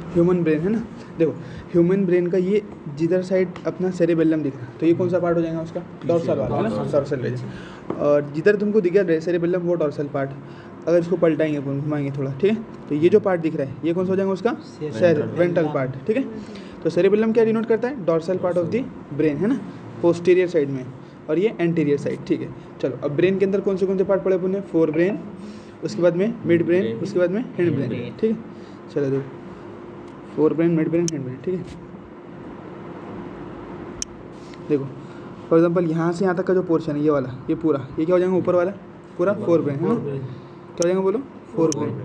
Human brain है ना, देखो ह्यूमन ब्रेन का ये जिधर साइड अपना सेरिबेलम दिख रहा है तो ये कौन सा पार्ट हो जाएगा उसका, डॉर्सल वाला है ना, डॉर्सल रीजन। और जिधर तुमको दिख रहा है सेरिबेलम वो डॉर्सल पार्ट, अगर इसको पलटाएंगे अपन घुमाएंगे थोड़ा, ठीक है, तो ये जो पार्ट दिख रहा है ये कौन सा हो जाएगा उसका, वेंट्रल पार्ट, ठीक है। तो सेरिबेलम क्या डिनोट करता है, dorsal part of the brain है ना, पोस्टीरियर साइड में, और ये एंटीरियर साइड, ठीक है। चलो अब ब्रेन के अंदर कौन से पार्ट पड़े अपन ने, फोर ब्रेन, उसके बाद में मिड ब्रेन, उसके बाद में हैंड ब्रेन, ठीक है। चलो देखो fore brain, mid brain, hind brain, ठीक है। देखो फॉर एग्जांपल यहाँ से यहाँ तक का जो पोर्शन है ये वाला, ये पूरा, ये क्या हो जाएगा, ऊपर वाला पूरा फोर ब्रेन है ना, क्या हो जाएगा बोलो, फोर ब्रेन,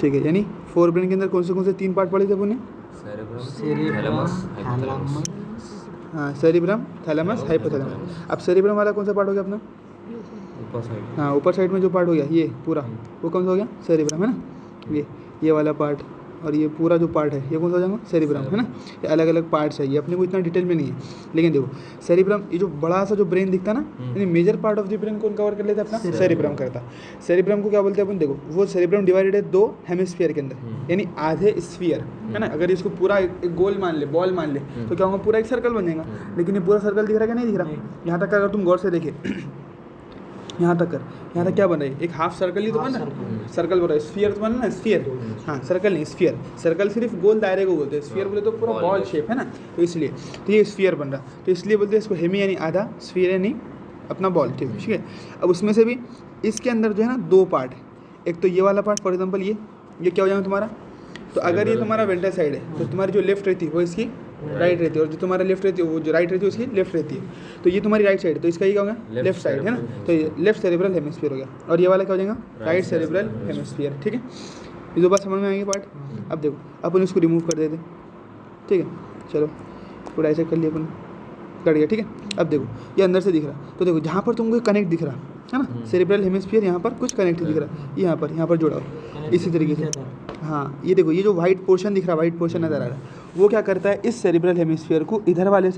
ठीक है। यानी फोर ब्रेन के अंदर कौन से तीन पार्ट पड़े थे अपन ने, हाँ सेरिब्रम, थैलेमस, हाइपोथैलेमस। अब सेरिब्रम वाला कौन सा पार्ट हो गया अपना, ऊपर साइड, हाँ ऊपर साइड में जो पार्ट हो गया ये पूरा, वो कौन सा हो गया, सेरिब्रम है ना, ये वाला पार्ट, और ये पूरा जो पार्ट है ये कौन सा हो जाएगा, सेरिब्रम है ना। ये अलग अलग पार्ट्स है, ये अपने को इतना डिटेल में नहीं है, लेकिन देखो सेरिब्रम, ये जो बड़ा सा जो ब्रेन दिखता है ना, यानी major part of the brain कौन कवर कर लेता है, अपना सेरिब्रम करता है। सेरिब्रम को क्या बोलते हैं अपन, देखो वो सेरिब्रम डिवाइडेड है दो हेमिस्फीयर के अंदर, यानी आधे स्फीयर है ना। अगर इसको पूरा एक गोल मान ले, बॉल मान ले, तो क्या होगा, पूरा एक सर्कल बन जाएगा। लेकिन ये पूरा सर्कल दिख रहा है क्या, नहीं दिख रहा। यहाँ तक अगर तुम गौर से देखे, यहाँ तक क्या बन रहा है, एक हाफ सर्कल ही तो बन रहा है, सर्कल बन रहा है, स्फीयर तो बन रहा है, स्फीयर, हाँ सर्कल नहीं स्फीयर, सर्कल सिर्फ गोल दायरे को बोलते हैं, स्फीयर बोले तो पूरा बॉल शेप है ना, तो इसलिए तो ये स्फीयर बन रहा, तो इसलिए बोलते हैं इसको हेमी यानी आधा, स्फीयर यानी अपना बॉल, ठीक है। अब उसमें से भी इसके अंदर जो है ना दो पार्ट है, एक तो ये वाला पार्ट, फॉर एग्जाम्पल ये क्या हो जाएगा तुम्हारा, तो अगर ये तुम्हारा वेंट्रल साइड है तो तुम्हारी जो लेफ्ट रहती है वो इसकी राइट रहती है, और जो तुम्हारा लेफ्ट रहती है वो जो राइट रहती है उसकी लेफ्ट रहती है। तो ये तुम्हारी राइट साइड है तो इसका ये क्या होगा, लेफ्ट साइड है ना, तो ये लेफ्ट सेरिब्रल हेमिस्फीयर हो गया, और ये वाला क्या हो जाएगा, राइट सेरिब्रल हेमिस्फीयर, ठीक है। ये दो बात समझ में आएंगे पार्ट। अब देखो अपन इसको रिमूव कर देते, ठीक है, चलो पूरा ऐसे कर लिया अपन, कट गया, ठीक है। अब देखो ये अंदर से दिख रहा, तो देखो जहाँ पर तुमको कनेक्ट दिख रहा है ना, सेरिब्रल हेमिस्फीयर, यहाँ पर कुछ कनेक्ट दिख रहा है, यहाँ पर जुड़ा हो इसी तरीके से, हाँ ये देखो ये जो वाइट पोर्शन दिख रहा है, वाइट पोर्शन नज़र आ रहा है, वो क्या करता है, इस सेरिब्रल हेमिस्फीयर को इधर वाले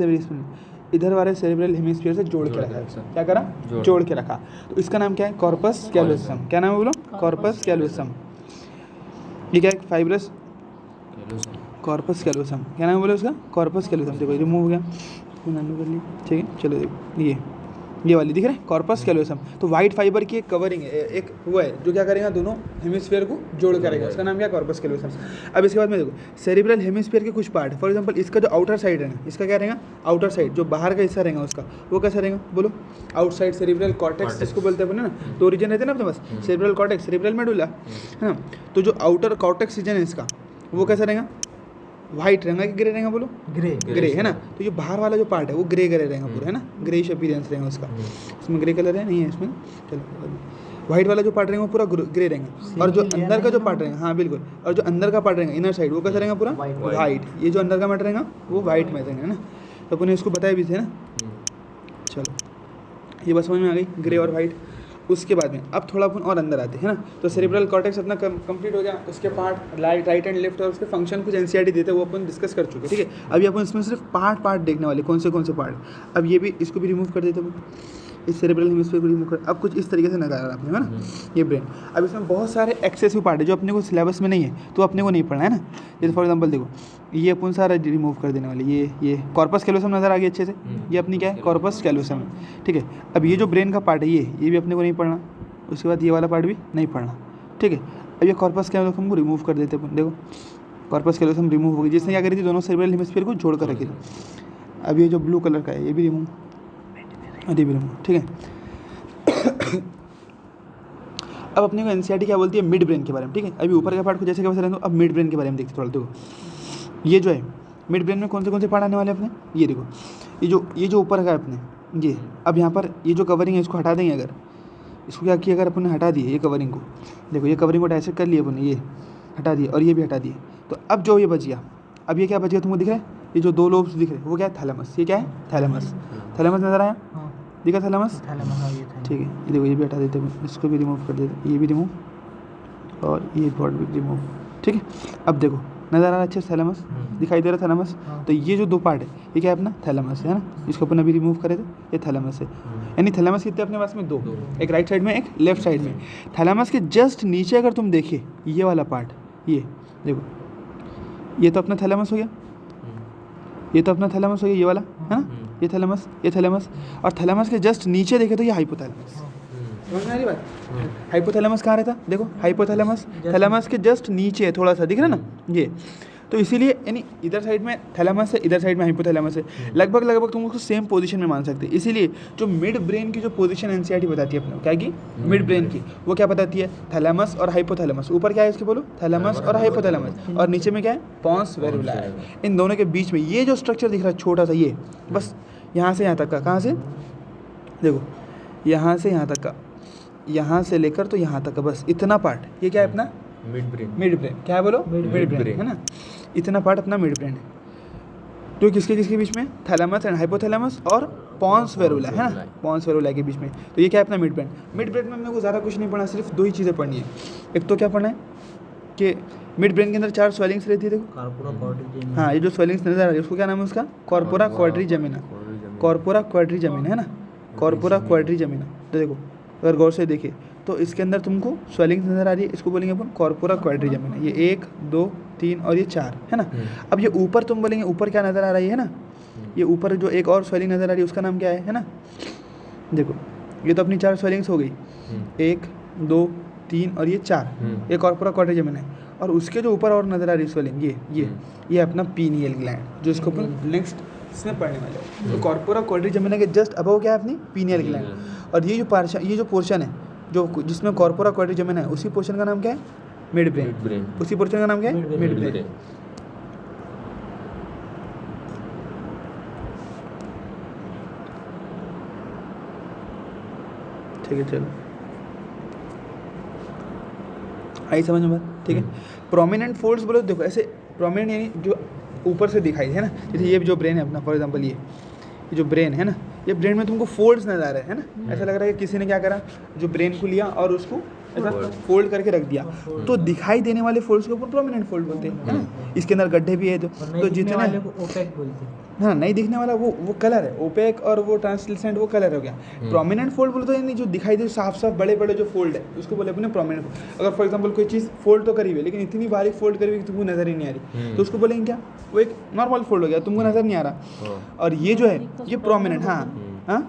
सेरिब्रल हेमिस्फीयर से जोड़ के रखा है। क्या करा, जोड़ के रखा, तो इसका नाम क्या है, कॉर्पस कैलोसम। क्या नाम है बोलो, कॉर्पस कैलोसम। ये क्या है, फाइब्रस कॉर्पस कैलोसम, क्या नाम है बोलो उसका, कॉर्पस कैलोसम। देखो रिमूव हो गया, कर ली, ठीक है। चलो देखो ये वाली दिख रहा है, कॉर्पस कैलोसम। तो वाइट फाइबर की एक कवरिंग है, एक वो है जो क्या करेगा, दोनों हेमिस्फीयर को जोड़ करेगा, उसका नाम क्या, कॉर्पस कैलोसम। अब इसके बाद में देखो सेरिब्रल हेमिस्फीयर के कुछ पार्ट, फॉर एग्जांपल इसका जो आउटर साइड है, इसका क्या रहेगा, आउटर साइड जो बाहर का हिस्सा रहेगा उसका, वो कैसा रहेगा बोलो, आउटसाइड सेरिब्रल कॉर्टेक्स जिसको बोलते हैं ना, तो रीजन रहते हैं ना अपने पास, सेरिब्रल कॉर्टेक्स, सेरिब्रल मेडुला है ना, तो जो आउटर कॉर्टेक्स रीजन है इसका, वो कैसा रहेगा, वाइट रहेगा कि ग्रे रहेगा बोलो, ग्रे है ना। तो ये बाहर वाला जो पार्ट है वो ग्रे रहेगा पूरा, है ना, ग्रेइश अपीयरेंस रहेगा उसका, इसमें ग्रे कलर है नहीं है इसमें, चलो वाइट वाला जो पार्ट रहेगा वो पूरा ग्रे रहेगा, और जो अंदर का जो पार्ट रहेगा, हाँ बिल्कुल, और जो अंदर का पार्ट रहेगा इनर साइड, वो कैसा रहेगा, पूरा वाइट। ये जो अंदर का मैटर रहेगा वो वाइट में रहेगा, है ना, तो अपन इसको बताया भी थे ना। चलो ये बस समझ में आ गई, ग्रे और वाइट। उसके बाद में अब थोड़ा अपन और अंदर आते हैं ना, तो सेरिब्रल कॉर्टेक्स अपना कंप्लीट हो गया, उसके पार्ट राइट एंड लेफ्ट और उसके फंक्शन कुछ एनसीईआरटी देते हैं वो अपन डिस्कस कर चुके हैं, ठीक है। अभी अपन इसमें सिर्फ पार्ट देखने वाले, कौन से पार्ट। अब ये भी, इसको भी रिमूव कर देते हैं, इस सेरिब्रल हेमिस्फीयर को रिमूव कर, अब कुछ इस तरीके से नजर आ रहा है आपने, है ना, ये ब्रेन। अब इसमें बहुत सारे एक्सेसिव पार्ट है जो अपने को सिलेबस में नहीं है, तो अपने को नहीं पढ़ना है ना। जैसे फॉर एग्जांपल देखो ये अपन सारा रिमूव कर देने वाले, ये कॉर्पस कैलोसम नजर आ गया अच्छे से, ये अपनी क्या है, कॉर्पस कैलोसम, ठीक है। अब ये जो ब्रेन का पार्ट है ये भी अपने को नहीं पढ़ना, उसके बाद ये वाला पार्ट भी नहीं पढ़ना, ठीक है। अब ये कॉर्पस कैलोसम को रिमूव कर देते हैं, देखो कॉर्पस कैलोसम रिमूव हो गई, जिसने क्या करी थी, दोनों सेरिब्रल हेमिस्फीयर को जोड़ कर रखी थी। अब ये जो ब्लू कलर का है ये भी रिमूव, ये भी रिमूव, ठीक है। अब अपने को एनसीईआरटी क्या बोलती है, मिड ब्रेन के बारे में, ठीक है। अभी ऊपर का पार्ट को जैसे कैसे रहने दो, अब मिड ब्रेन के बारे में देखते थोड़ा। देखो ये जो है मिड ब्रेन में कौन से पार्ट आने वाले अपने, ये देखो ये जो ऊपर का है अपने ये, अब यहाँ पर ये जो कवरिंग है इसको हटा देंगे, अगर इसको क्या किया, अगर अपन ने हटा दिए ये कवरिंग को, देखो ये कवरिंग को डायसेक्ट कर लिया अपन ने, ये हटा दिए और ये भी हटा दिए, तो अब जो ये बच गया, अब ये क्या बच गया तुमको दिख रहा है, ये जो दो लोब्स दिख रहे हैं वो क्या है, थैलेमस। ये क्या है, थैलेमस नजर आया, दिखा थैलेमस, ठीक है। ये देखो ये भी हटा देते हैं, इसको भी रिमूव कर देते, ये भी रिमूव और ये पार्ट भी रिमूव, ठीक है। अब देखो नज़र आ रहा है अच्छे से, थैलेमस दिखाई दे रहा है, थैलेमस। तो ये जो दो पार्ट है ये क्या है अपना, थैलेमस है ना, इसको अपन अभी रिमूव करे थे, ये थैलेमस है। यानी थैलेमस कितने अपने पास में? दो, एक राइट साइड में एक लेफ्ट साइड में। थैलेमस के जस्ट नीचे अगर तुम देखिए ये वाला पार्ट, ये देखो, ये तो अपना थैलेमस हो गया, ये तो अपना थैलेमस हो गया, ये वाला है ना, ये थैलेमस, और थैलेमस के जस्ट नीचे देखे तो ये हाइपोथैलेमस। समझ में आ रही बात? हाइपोथैलेमस कहाँ रहता? देखो हाइपोथैलेमस थैलेमस के जस्ट नीचे है, थोड़ा सा दिख रहा है ना ये, तो इसीलिए यानी इधर साइड में थैलेमस है, इधर साइड में हाइपोथैलेमस है, लगभग तुम उसको सेम पोजीशन में मान सकते हैं। इसीलिए जो मिड ब्रेन की जो पोजीशन एनसीईआरटी बताती है अपने क्या की, मिड ब्रेन की, वो क्या बताती है? थैलेमस और हाइपोथैलेमस। ऊपर क्या है इसके बोलो? थैलेमस और हाइपोथैलेमस, और नीचे में क्या है? पॉन्स वेरुला है। इन दोनों के बीच में ये जो स्ट्रक्चर दिख रहा है छोटा सा, ये बस यहाँ से यहाँ तक का, कहाँ से देखो, यहाँ से यहाँ तक का, यहाँ से लेकर तो यहाँ तक का, बस इतना पार्ट, ये क्या है अपना? Mid brain. क्या है बोलो? मिड ब्रेन है ना, इतना पार्ट अपना मिड ब्रेन है, जो किसके बीच में? थैलेमस एंड हाइपोथैलेमस और पॉन्स वेरुला है ना, पॉन्स वेरुला के बीच में। तो ये क्या है अपना मिड ब्रेन। मिड ब्रेन में हमने को ज़्यादा कुछ नहीं पढ़ना, सिर्फ दो ही चीज़ें पढ़नी है। एक तो क्या पढ़ना है कि मिड ब्रेन के अंदर 4 स्वेलिंग्स रहती है, देखो, हाँ, ये जो स्वेलिंग्स नजर आ रही है उसको क्या नाम है उसका? कॉर्पोरा क्वाड्रिजेमिना, कॉर्पोरा क्वाड्रिजेमिना है ना, कॉर्पोरा क्वाड्रिजेमिना। तो देखो अगर गौर से देखे तो इसके अंदर तुमको स्वेलिंग नजर आ रही है, इसको बोलेंगे अपन कॉर्पोरा क्वाड्रिजेमिना। ये 1 2 3 और ये 4 है ना। अब ये ऊपर तुम बोलेंगे, ऊपर क्या नज़र आ रही है ना, ये ऊपर जो एक और स्वेलिंग नज़र आ रही है उसका नाम क्या है ना। देखो ये तो अपनी 4 स्वेलिंग्स हो गई, 1 2 3 और ये 4, ये कॉर्पोरा क्वाड्रिजेमिना है। और उसके जो ऊपर और नज़र आ रही है स्वेलिंग, ये अपना पीनियल ग्लैंड, जो इसको अपन नेक्स्ट इसमें पढ़ने वाले हैं। तो कॉर्पोरा क्वाड्रिजेमिना के जस्ट अबव क्या है अपनी? Pineal gland. और ये जो पोर्शन है जो जिसमें कॉर्पोरा क्वाड्रिजेमिना है, उसी पोर्शन का नाम क्या है? Mid brain. उसी पोर्शन का नाम क्या है? Mid brain. ठीक है, चलो आई समझ में बात? ठीक है। प्रोमिनेंट फोल्ड्स बोलो, देखो ऐसे प्रोमिनेंट यानी जो ऊपर से दिखाई है ना, जैसे ये जो ब्रेन है अपना, फॉर एग्जांपल ये जो ब्रेन है ना, ये ब्रेन में तुमको फोल्ड्स नजर आ रहे हैं ना, ऐसा लग रहा है कि किसी ने क्या करा, जो ब्रेन को लिया और उसको ऐसा फोल्ड करके रख दिया, तो दिखाई देने वाले फोल्ड्स को ऊपर प्रोमिनेंट फोल्ड बोलते हैं, है ना। इसके अंदर गड्ढे भी है तो जितने ओपेक बोलते हैं ना, नहीं दिखने वाला वो कलर है, ओपेक, और वो ट्रांसलूसेंट वो कलर हो गया। प्रोमिनेंट फोल्ड बोलते हैं जो दिखाई दे, साफ साफ बड़े जो फोल्ड है उसको बोले अपने प्रोमिनेंट फोल्ड। अगर फॉर एग्जांपल कोई चीज़ फोल्ड तो करी हुई है लेकिन इतनी बारीक फोल्ड करी हुई कि तुमको नजर ही नहीं आ रही, तो उसको बोलेंगे क्या? वो एक नॉर्मल फोल्ड हो गया, तुमको नजर नहीं आ रहा। और ये जो है ये प्रोमिनेंट, हाँ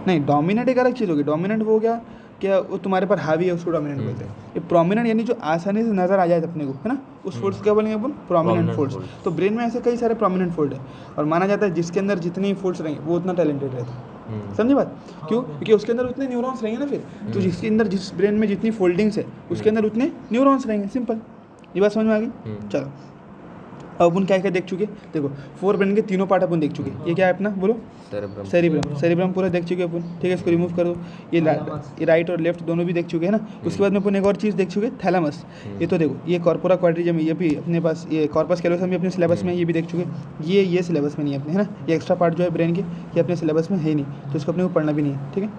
नहीं, डोमिनेंट एक अलग चीज़ होगी। डोमिनेंट वो क्या वो तुम्हारे पर हावी है, उसको डोमिनेंट बोलते हैं। ये प्रोमिनेंट यानी जो आसानी से नजर आ जाए अपने को, है ना, उस फोल्ड्स क्या बोलेंगे अपन? Prominent folds. तो ब्रेन में ऐसे कई सारे प्रोमिनेंट फोल्ड है, और माना जाता है जिसके अंदर जितने फोल्ड्स रहेंगे वो उतना टैलेंटेड रहता है। समझे बात? क्यों? क्योंकि उसके अंदर उतने न्यूरॉन्स रहेंगे ना, फिर तो जिसके अंदर जिस ब्रेन में जितनी फोल्डिंग्स है उसके अंदर उतने न्यूरॉन्स रहेंगे। सिंपल, ये बात समझ में आ गई? चलो अब अपन क्या क्या देख चुके, देखो 4 ब्रेन के तीनों पार्ट अपन देख चुके। ये क्या है अपना बोलो? सेरिब्रम पूरा देख चुके अपन, ठीक है। इसको रिमूव कर दो। ये राइट और लेफ्ट दोनों भी देख चुके हैं ना। उसके बाद में अपन एक और चीज़ देख चुके, थैलेमस। ये तो देखो ये कॉर्पोरा क्वाड्रिजेमिना, ये भी अपने पास, ये कॉर्पस कैलोसम भी अपने सिलेबस में, ये भी देख चुके। ये सिलेबस में नहीं है अपने, है ना। ये एक्स्ट्रा पार्ट जो है ब्रेन के, ये अपने सिलेबस में है नहीं, तो इसको अपने को पढ़ना भी नहीं है, ठीक है।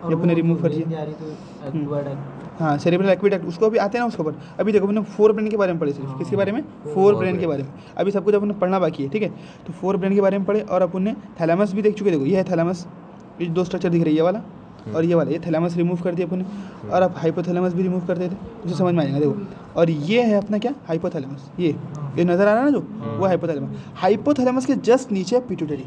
ये अपने रिमूव कर दिया। हाँ, सेरेब्रल एक्विडक्ट उसको भी आते हैं ना उसके ऊपर। अभी देखो मैंने 4 ब्रेन के बारे में पढ़े, सिर्फ किसके बारे में? 4 ब्रेन के बारे में। अभी सब कुछ अपन ने पढ़ना बाकी है, ठीक है। तो 4 ब्रेन के बारे में पढ़े, और अपन ने थैलेमस भी देख चुके। देखो ये है थैलेमस, ये 2 स्ट्रक्चर दिख रही है, ये वाला और ये वाला। ये थैलेमस रिमूव कर दिया अपन ने, और अब हाइपोथैलेमस भी रिमूव कर देते, उसे समझ में आ जाएगा। देखो और ये है अपना क्या? हाइपोथैलेमस। ये नज़र आ रहा है ना जो, वो हाइपोथैलेमस। हाइपोथैलेमस के जस्ट नीचे पिट्यूटरी।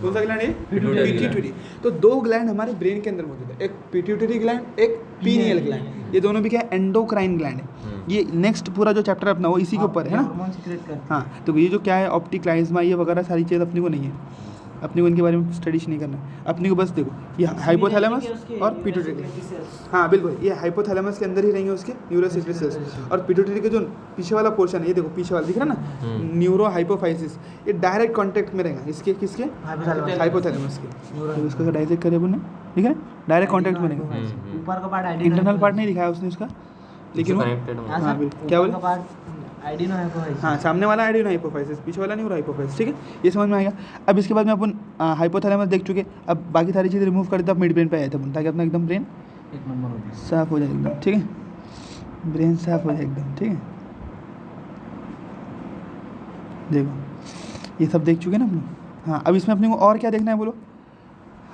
कौन सा ग्लैंड है? पिट्यूटरी। तो 2 ग्लैंड हमारे ब्रेन के अंदर मौजूद है, एक पिट्यूटरी ग्लैंड, एक पीनियल ग्लैंड। ये दोनों भी क्या है? एंडोक्राइन ग्लैंड है। ये नेक्स्ट पूरा जो चैप्टर अपना वो इसी के ऊपर है ना। हाँ, तो ये जो क्या है, ऑप्टिक्लाइज्मा, ये वगैरह सारी चीज़ अपने को नहीं है, अपने को इनके बारे में स्टडीज नहीं करना। अपने को बस देखो ये हाइपोथैलेमस और पिट्यूटरी। हाँ बिल्कुल, ये हाइपोथैलेमस के अंदर ही रहेंगे उसके न्यूरोसिक्रेटरी सेल्स, और पिट्यूटरी के जो पीछे वाला पोर्शन है, ये देखो पीछे वाला दिख रहा है ना, न्यूरो हाइपोफाइसिस, ये डायरेक्ट कांटेक्ट में रहेगा इसके, किसके? हाइपोथैलेमस के। इसको डाइसेक्ट करे अपन ने, ठीक है, डायरेक्ट कांटेक्ट में रहेगा। ऊपर का पार्ट इंटरनल पार्ट नहीं दिखाया उसने इसका, लेकिन हाँ क्या बोले? हाँ, सामने वाला आइडिनो हाइपोफाइसिस, पीछे वाला न्यूरो हाइपोफाइसिस, ठीक है। ये समझ में आएगा। अब इसके बाद में अपन हाइपोथैलेमस देख चुके, अब बाकी सारी चीज़ें रिमूव कर देते, अब मिड ब्रेन पे आए थे अपन, ताकि अपना एकदम ब्रेन एक नंबर हो जाए, साफ हो जाए एकदम, ठीक है। ब्रेन साफ हो जाए एकदम, ठीक है। देखो ये सब देख चुके ना अपन। हाँ, अब इसमें अपने को और क्या देखना है बोलो?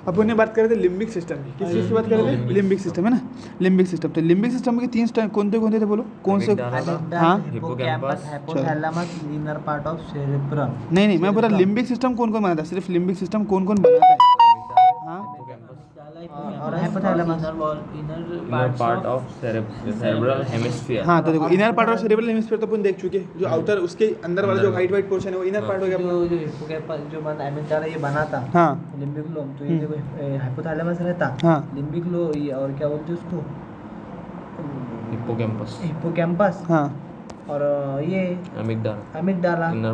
अपन ने बात कर रहे थे लिम्बिक सिस्टम की, किस चीज़ की बात कर रहे थे? लिम्बिक सिस्टम है ना, लिम्बिक सिस्टम। तो लिम्बिक सिस्टम के 3 कौन थे थे बोलो, कौन से? हाँ hippocampus, hypothalamus, inner part of cerebrum. नहीं मैं बोला लिम्बिक सिस्टम कौन कौन बनाता है, सिर्फ लिम्बिक सिस्टम कौन कौन बनाता है? हाँ और hypothalamus, inner part of cerebral hemisphere. हाँ, तो देखो inner part of cerebral hemisphere तो अपन देख चुके, जो आउटर उसके अंदर वाला जो वाइट पोर्शन है वो इनर पार्ट हो गया अपना। जो हिप्पोकैम्पस जो बना एमिगडाला ये बना था, हाँ लिम्बिक लोब, तो ये देखो हाइपोथैलेमस रहता, हाँ लिम्बिक लो ये और क्या बोलते हैं उसको, हिप्पोकैम्पस, हिप्पोकैम्पस, हाँ और ये amygdala, amygdala, inner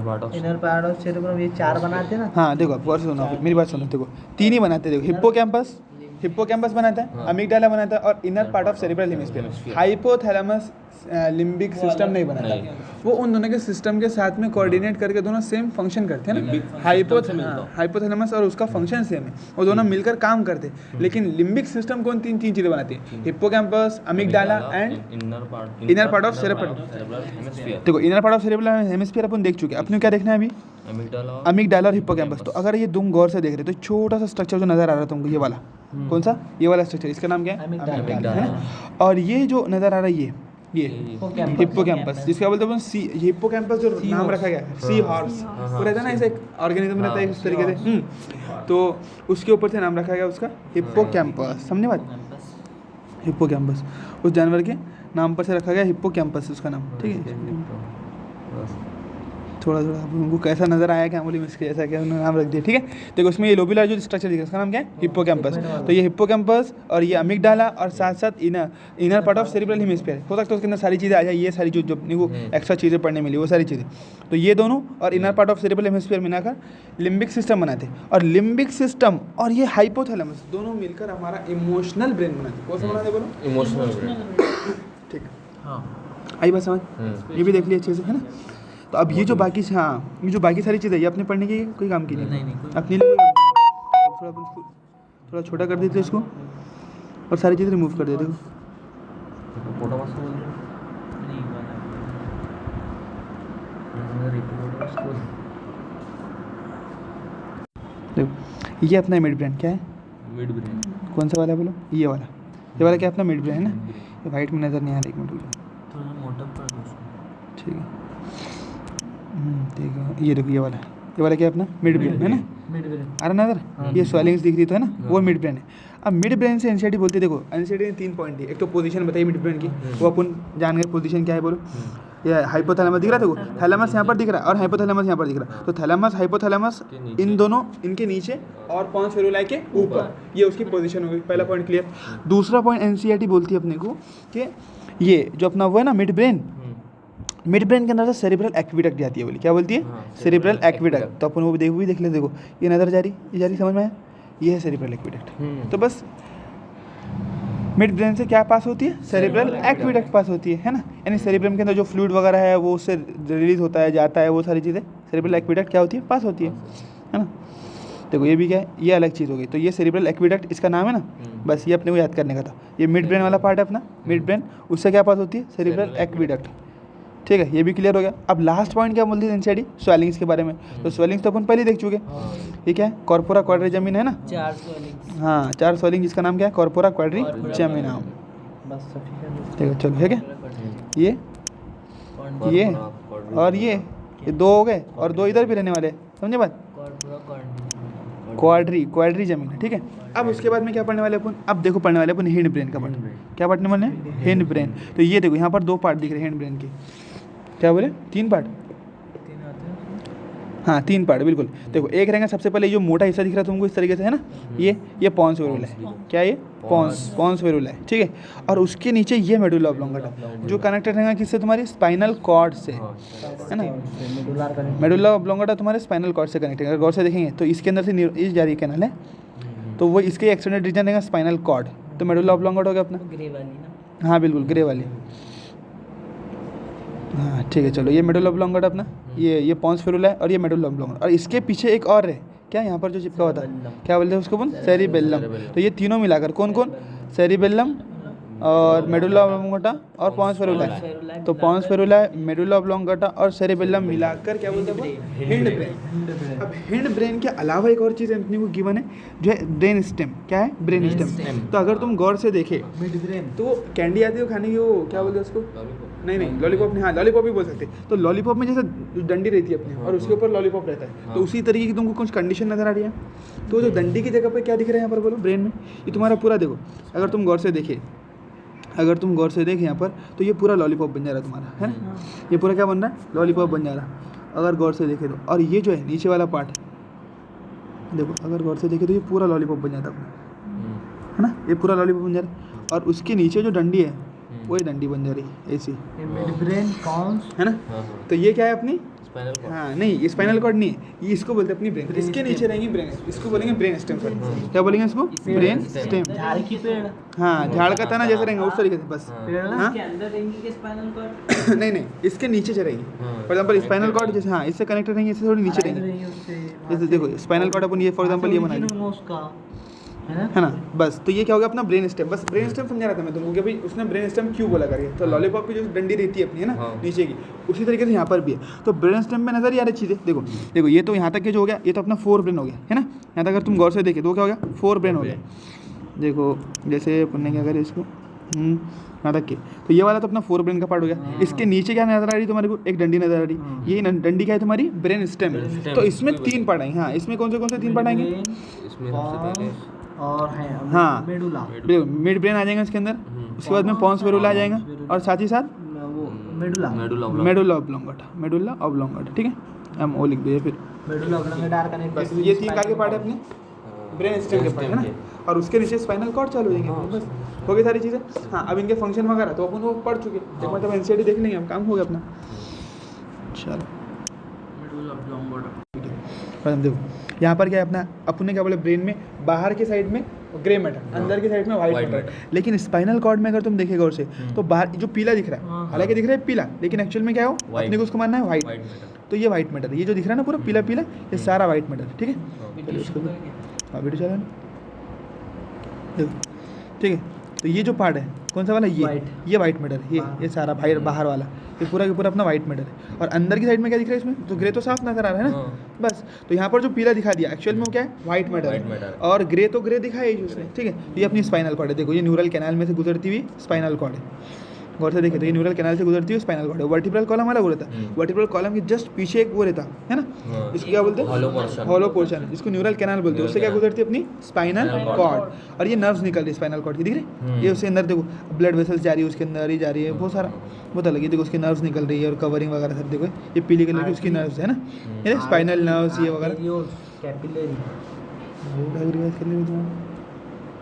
part of cerebrum, ये 4 बनाते हैं ना। हाँ देखो आप गौर से सुनो, मेरी बात सुनो, देखो 3 ही बनाते हैं। देखो हिप्पोकैम्पस बनाता है, अमिगडाला बनाता है और inner part of cerebral hemisphere. Hypothalamus limbic system नहीं बनाता, वो उन दोनों के सिस्टम के साथ में कोऑर्डिनेट करके दोनों सेम फंक्शन करते हैं ना। हाइपोथैलेमस और उसका फंक्शन सेम है, वो दोनों मिलकर काम करते हैं। लेकिन लिम्बिक सिस्टम कौन तीन चीज़ें बनाती है? Hippocampus, amygdala and inner part of cerebral hemisphere. देखो inner part of cerebral hemisphere अपन देख चुके हैं। अपने क्या देखना है अभी? अमिगडाला और हिप्पोकैम्पस। तो अगर ये तुम गौर से देख रहे हो तो छोटा सा स्ट्रक्चर जो नजर आ रहा है तुमको, ये वाला कौन सा? ये वाला स्ट्रक्चर, इसका नाम क्या है? अमिगडाला। है ना। और ये जो नजर आ रहा है ये हिप्पोकैम्पस, जिसका बोलते हैं सी हिप्पोकैम्पस, जो नाम रखा गया है सी हॉर्स, वो रहता है ना, ऐसे एक ऑर्गेनिज्म रहता है इस तरीके से। तो उसके ऊपर से नाम रखा गया उसका हिप्पोकैम्पस। समझे बात? हिप्पोकैम्पस उस जानवर के नाम पर से रखा गया, हिप्पोकैम्पस उसका नाम। ठीक है, थोड़ा उनको कैसा नजर आया क्या बोली मिसके जैसा, क्या उन्होंने नाम रख दिया। ठीक है, देखो उसमें ये लोबुलर जो स्ट्रक्चर दिखा है उसका नाम क्या है? हिप्पोकैम्पस। तो ये हिप्पोकैम्पस और ये अमिगडाला और साथ साथ inner part of cerebral hemisphere, हो सकता है उसके अंदर सारी चीज़ें आ जाए, ये सारी जो अपने को एक्स्ट्रा चीज़ें पढ़ने मिली वो सारी चीज़ें। तो ये दोनों और inner part of cerebral hemisphere मिलाकर लिम्बिक सिस्टम बनाते हैं। और लिम्बिक सिस्टम और ये हाइपोथैलेमस दोनों मिलकर हमारा इमोशनल ब्रेन बनाते हैं। कौन सा बनाते हैं बोलो? इमोशनल। ठीक, हाँ आई बात समझ? ये भी देख लिया अच्छे से, है ना। तो अब ये जो बाकी, हाँ ये जो बाकी सारी चीज़ें ये अपने पढ़ने की कोई काम की नहीं, अपने लिए कोई काम की। अब थोड़ा अपन थोड़ा छोटा कर देते इसको और सारी चीज़ें रिमूव कर देते। हिप्पोपोटामस बोल रहे हो? देखो ये अपना मिड ब्रेन क्या है? Mid brain. कौन सा वाला है बोलो? ये वाला क्या अपना मिड ब्रेन है ना। ये वाइट में नज़र नहीं आ रहा, एक मिनट रुको। थोड़ा मोटा कर दो उसको। ठीक है, देखो ये देखो ये वाला क्या है अपना? मिड ब्रेन है ना। मिड ब्रेन, अरे नजर ये स्वेलिंग्स दिख रही तो है ना, वो मिड ब्रेन है। अब मिड ब्रेन से एनसीईआरटी बोलती है, देखो एनसीईआरटी ने 3 पॉइंट दिए। एक तो पोजीशन बताइए मिड ब्रेन की, वो अपन जान गए पोजीशन क्या है बोलो। ये हाइपोथैलेमस दिख रहा है, देखो थैलेमस यहाँ पर दिख रहा है और हाइपोथैलेमस यहाँ पर दिख रहा है। तो थैलेमस हाइपोथैलेमस इन दोनों इनके नीचे और 5 फेरुलाई के ऊपर, ये उसकी पोजीशन हो गई। पहला पॉइंट क्लियर। दूसरा पॉइंट एनसीईआरटी बोलती है अपने को कि ये जो अपना वो है ना मिड ब्रेन के अंदर से सेरिब्रल एक्विडक्ट जाती है बोली। क्या बोलती है? Cerebral aqueduct. तो अपन वो भी देख ले, देखो ये नज़र जा रही समझ में आया? ये है सेरिब्रल एक्विडक्ट। तो बस मिड ब्रेन से क्या पास होती है? सेरिब्रल एक्विडक्ट पास होती है ना। यानी सेरिब्रम के अंदर जो फ्लूइड वगैरह है वो उससे रिलीज होता है, जाता है, वो सारी चीज़ें सेरिब्रल एक्विडक्ट क्या होती है? पास होती है ना। देखो ये भी क्या है? ये अलग चीज़ हो गई। तो ये सेरिब्रल एक्विडक्ट इसका नाम है ना, बस ये अपने को याद करने का था। ये मिड ब्रेन वाला पार्ट है अपना, मिड ब्रेन, उससे क्या पास होती है? Cerebral aqueduct. ठीक है, ये भी क्लियर हो गया। अब लास्ट पॉइंट क्या बोलती है एनसीईआरटी? स्वेलिंग्स के बारे में। तो स्वेलिंग्स तो अपन पहले देख चुके, ठीक है। कॉर्पोरा क्वाड्रिजेमिना है ना, 4 स्वेलिंग्स। हाँ 4 स्वेलिंग, जिसका नाम क्या है? Corpora quadrigemina. बस सब ठीक है। ठीक है, चलो है क्या? ये और ये 2 हो गए और 2 इधर भी रहने वाले, समझे बात? क्वाड्रिजेमिना। ठीक है, अब उसके बाद में क्या पढ़ने वाले अपन? अब देखो पढ़ने वाले अपन हिंड ब्रेन का पार्ट। क्या पढ़ने वाले हैं? Hind brain. तो ये देखो यहाँ पर 2 पार्ट दिख रहे हैं हिंड ब्रेन के। क्या बोले? 3 पार्ट? 3 आते हैं। हाँ 3 पार्ट बिल्कुल। देखो एक रहेगा सबसे पहले, जो मोटा हिस्सा दिख रहा है तुमको इस तरीके से है ना, ये पॉन्स वेरुला है। क्या ये? पॉन्स वेरुला है। ठीक है, और उसके नीचे ये मेडुला ऑब्लोंगेटा, जो कनेक्टेड रहेगा किससे? तुम्हारी स्पाइनल कॉर्ड से, है ना। मेडुला ऑब्लोंगेटा तुम्हारे स्पाइनल कॉर्ड से कनेक्टेड। अगर गौर से देखेंगे तो इसके अंदर से इस जा रही कैनल है, तो वो इसके एक्सटेंडेड रीजन रहेगा स्पाइनल कॉर्ड। तो मेडुला ऑब्लोंगेटा हो गया अपना। ग्रे वाली ना? हाँ बिल्कुल ग्रे वाली। हाँ ठीक है, चलो ये मेडुला ऑब्लोंगेटा अपना, ये पॉन्स वेरुला है और ये मेडुला ऑब्लोंगेटा। और इसके पीछे एक और है, क्या यहाँ पर जो चिपका हुआ था, क्या बोलते हैं उसको? सेरिबेलम। तो ये तीनों मिलाकर कौन? सेरिबेलम, और मेडुला ऑब्लोंगेटा और पॉन्स फेरुला है। तो पॉन्स फेरुला, मेडुला ऑब्लोंगेटा और सेरेबेलम मिलाकर क्या बोलते हैं, हिंड ब्रेन। अब हिंड ब्रेन के अलावा एक और चीज़ एंथनी को गिवन है जो है ब्रेन स्टेम। क्या है? Brain stem. तो अगर तुम गौर से देखे मिड ब्रेन तो वो कैंडी आती है वो खाने की, वो क्या बोलते हैं उसको, नहीं लॉलीपॉप नहीं, हाँ लॉलीपॉप भी बोल सकते हैं। तो लॉलीपॉप में जैसे डंडी रहती है अपनी और उसके ऊपर लॉलीपॉप रहता है, तो उसी तरीके की तुमको कुछ कंडीशन नजर आ रही है। तो जो डंडी की जगह पे क्या दिख रहा है यहाँ पर बोलो, ब्रेन में, ये तुम्हारा पूरा देखो, अगर तुम गौर से देखे यहाँ पर, तो ये पूरा लॉलीपॉप बन जा रहा है तुम्हारा, है ना। ये पूरा क्या बन रहा है, लॉलीपॉप बन जा रहा है अगर गौर से देखे तो। और ये जो है नीचे वाला पार्ट देखो, अगर गौर से देखे तो ये पूरा लॉलीपॉप बन जाता है ना, ये पूरा लॉलीपॉप बन जा रहा है। और उसके नीचे जो डंडी है वही डंडी बन जा रही है ऐसी, मिड ब्रेन कॉन्स है ना। तो ये क्या है अपनी, स्पाइनल कॉर्ड। हाँ नहीं, ये स्पाइनल कॉर्ड नहीं है, ये इसको बोलते हैं अपनी ब्रेन। इसके नीचे रहेंगी ब्रेन, इसको बोलेंगे ब्रेन स्टेम। सॉरी क्या बोलेंगे इसको, ब्रेन स्टेम। झाड़ की पेड़ हाँ, झाड़ का तना जैसे रहेंगे उस तरीके से बस। पेड़ ना हाँ? इसके अंदर रहेंगी कि स्पाइनल कॉर्ड नहीं, इसके नीचे चलेंगी। फॉर एग्जाम्पल स्पाइनल कॉर्ड जैसे, हाँ इससे कनेक्टेड रहेंगे, इससे थोड़ी नीचे रहेंगी। जैसे देखो स्पाइनल कॉर्ड अपन ये फॉर एग्जाम्पल ये बनाएंगे, उसका है ना। बस तो ये क्या होगा अपना ब्रेन स्टेम। बस ब्रेन स्टेम समझा रहा था मैं तुमको कि भाई उसने ब्रेन स्टेम क्यों बोला करके। तो लॉलीपॉप की जो डंडी रहती है अपनी, है ना, नीचे की, उसी तरीके से यहाँ पर भी है। तो ब्रेन स्टेम में नजर आ रही चीज़ें, देखो ये तो यहाँ तक के जो हो गया, ये तो अपना 4 ब्रेन हो गया, है ना। यहाँ तक अगर तुम गौर से देखे तो क्या हो गया, 4 ब्रेन हो गया। देखो जैसे अपन ने क्या करें इसको, यहाँ तक के, तो ये वाला तो अपना 4 ब्रेन का पार्ट हो गया। इसके नीचे क्या नजर आ रही तुम्हारे को, एक डंडी नजर आ रही, ये डंडी क्या है तुम्हारी, ब्रेन स्टेम। तो इसमें 3 पार्ट आएंगे। हाँ, इसमें कौन से 3 पार्ट आएंगे, इसमें सबसे पहले और है हाँ, मेडुला, मिड ब्रेन आ जाएगा इसके अंदर। उसके बाद में पॉन्स फेरुला आ जाएगा और साथ ही साथ वो मेडुला मेडुला ऑब्लोंगेटा। ठीक है, हम वो लिख दिए फिर। Medulla oblongata connect. बस ये 3 आगे पार्ट है अपने ब्रेन स्टेम के पार्ट, है ना। और उसके नीचे स्पाइनल कॉर्ड चालू हो जाएंगे। बस हो गई सारी चीज़ें। हाँ, अब इनके फंक्शन वगैरह तो अपन वो पढ़ चुके, एक मतलब एनसीईआरटी देख लेंगे हम, काम हो गया अपना। चलो और हम देखो यहाँ पर क्या है अपना, अपन ने क्या बोले, ब्रेन में बाहर के साइड में ग्रे मैटर, अंदर की साइड में वाइट मैटर। लेकिन स्पाइनल कॉर्ड में अगर तुम देखेगा उसे, तो बाहर जो पीला दिख रहा है, हालांकि दिख रहा है पीला, लेकिन एक्चुअल में क्या हो, अपने को उसको मानना है वाइट। तो ये वाइट मैटर, ये जो दिख रहा है ना पूरा पीला पीला, ये सारा वाइट मैटर। ठीक है, चलो इसको हाँ वीडियो चला देखो। ठीक है, तो ये जो पार्ट है कौन सा वाला, ये वाइट मैटर, ये सारा बाहर वाला, ये पूरा का पूरा अपना वाइट मैटर है। और अंदर की साइड में क्या दिख रहा है, इसमें तो ग्रे तो साफ नजर आ रहा है ना। बस तो यहाँ पर जो पीला दिखा दिया, एक्चुअल में वो क्या है, वाइट मैटर। और ग्रे तो ग्रे दिखाया ही उसने। ठीक है, ये अपनी स्पाइनल कॉर्ड है। देखो ये न्यूरल कैनाल में से गुजरती हुई स्पाइनल कॉर्ड है। गौर से देखे तो ये न्यूरल कैनाल से गुजरती हुई स्पाइनल कॉर्ड है। वर्टिब्रल कॉलम अलग हो रहता है, वर्टिब्रल कॉलम के जस्ट पीछे एक वो रहता है ना, इसको क्या बोलते हैं, हॉलो पोर्शन, जिसको न्यूरल कैनाल बोलते हैं। उससे क्या गुजरती है अपनी स्पाइनल कॉर्ड। और ये नर्व्स निकल रही है स्पाइनल कॉर्ड की, दिख रही है, ये उसके अंदर देखो ब्लड वेसल्स जा रही है, उसके अंदर ही जा रही है, बहुत सारा बहुत अलग है। देखो उसकी नर्व्स निकल रही है और कवरिंग वगैरह सब देखो, ये पीली कलर की उसकी नर्व्स है ना, ये स्पाइनल नर्व्स ये वगैरह। कैपिलरी रिवाइज कर ले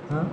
हाँ